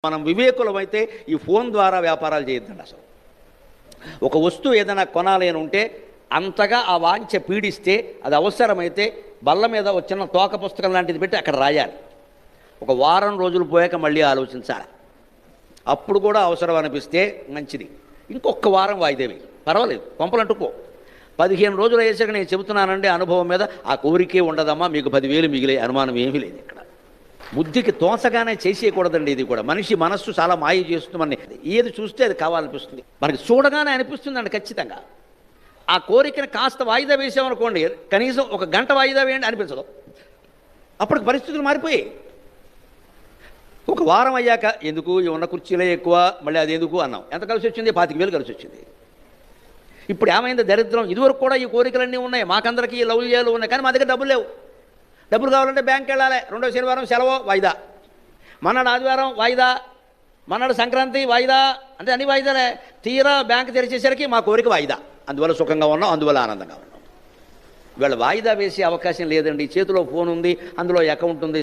మనం వివేకులమైతే ఈ ఫోన్ ద్వారా వ్యాపారాలు చేయొద్దండి. అసలు ఒక వస్తువు ఏదైనా కొనాలి అని ఉంటే అంతగా ఆ వాంఛ పీడిస్తే అది అవసరమైతే బల్ల మీద వచ్చిన తోక పుస్తకం లాంటిది పెట్టి అక్కడ రాయాలి. ఒక వారం రోజులు పోయాక మళ్ళీ ఆలోచించాలి. అప్పుడు కూడా అవసరం అనిపిస్తే మంచిది, ఇంకొక వారం వాయిదేవి పర్వాలేదు, పంపలంటుకో. 15 రోజులు అయ్యేసరికి నేను చెబుతున్నానండి అనుభవం మీద, ఆ కోరికే ఉండదమ్మా, మీకు 10,000 మిగిలే అనుమానం ఏమీ లేదు. ఇక్కడ బుద్ధికి తోచగానే చేసేయకూడదండి. ఇది కూడా మనిషి మనస్సు చాలా మాయ చేస్తుందని, ఏది చూస్తే అది కావాలనిపిస్తుంది, మనకి చూడగానే అనిపిస్తుందండి ఖచ్చితంగా. ఆ కోరికను కాస్త వాయిదా వేసామనుకోండి, కనీసం ఒక గంట వాయిదా వేయండి అనిపించదు. అప్పటికి పరిస్థితులు మారిపోయాయి. ఒక వారం అయ్యాక ఎందుకు ఉన్న కుర్చీలే ఎక్కువ, మళ్ళీ అది ఎందుకు అన్నాం. ఎంత కలిసి వచ్చింది? 25,000 కలిసి వచ్చింది. ఇప్పుడు ఏమైంది దరిద్రం? ఇదివరకు కూడా ఈ కోరికలన్నీ ఉన్నాయి, మాకందరికీ ఈ లౌల్యాలు ఉన్నాయి, కానీ మా దగ్గర డబ్బులు లేవు. డబ్బులు కావాలంటే బ్యాంక్కి వెళ్ళాలి, రెండో శనివారం సెలవు వాయిదా, మన్నాడు ఆదివారం వాయిదా, మన్నాడు సంక్రాంతి వాయిదా, అంటే అన్ని వాయిదాలే. తీరా బ్యాంక్ తెరిచేసరికి మా కోరిక వాయిదా. అందువల్ల సుఖంగా ఉన్నాం, అందువల్ల ఆనందంగా ఉన్నాం. ఇవాళ వాయిదా వేసే అవకాశం లేదండి. చేతిలో ఫోన్ ఉంది, అందులో అకౌంట్ ఉంది.